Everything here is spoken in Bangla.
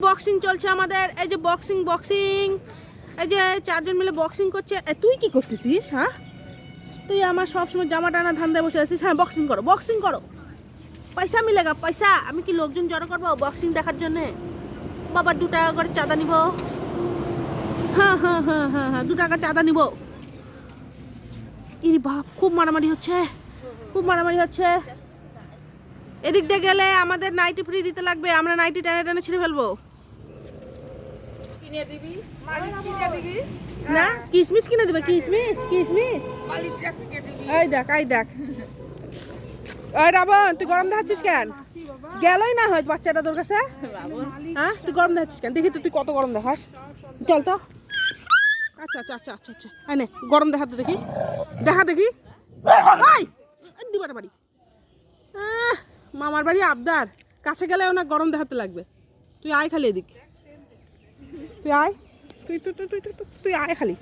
বক্সিং চলছে আমাদের, এই যে বক্সিং এই যে চারজন মিলে বক্সিং করছে। তুই কি করতেছিস? হ্যাঁ, তুই আমার সবসময় জামা টানা ধান্দায় বসে আছিস। হ্যাঁ, বক্সিং করো, পয়সা মিলেগা পয়সা। আমি কি লোকজন জড়ো করবো বক্সিং দেখার জন্যে? বাবা 2 টাকা করে চাঁদা নিব। হ্যাঁ, 2 টাকা চাঁদা নিব। ইরে বাপ, খুব মারামারি হচ্ছে। এদিক দিয়ে গেলে আমাদের নাইটি ফ্রি দিতে লাগবে। আমরা নাইটি টেনে টেনে ছিঁড়ে ফেলবো। না, কিসমিস কিনে দেবে। কিসমিস এই দেখ ওই রাবণ, তুই গরম দেখাচ্ছিস কেন? গেলই না হয় বাচ্চাটা তোর কাছে। হ্যাঁ, তুই গরম দেখাচ্ছিস কেন? দেখি তো তুই কত গরম দেখাস। চল তো। আচ্ছা নে গরম দেখাতে দেখি। দিবার বাড়ি, মামার বাড়ি আবদার। কাছে গেলে না গরম দেখাতে লাগবে। তুই আয় খালি এদিক, তুই আয়, তুই আয় খালি।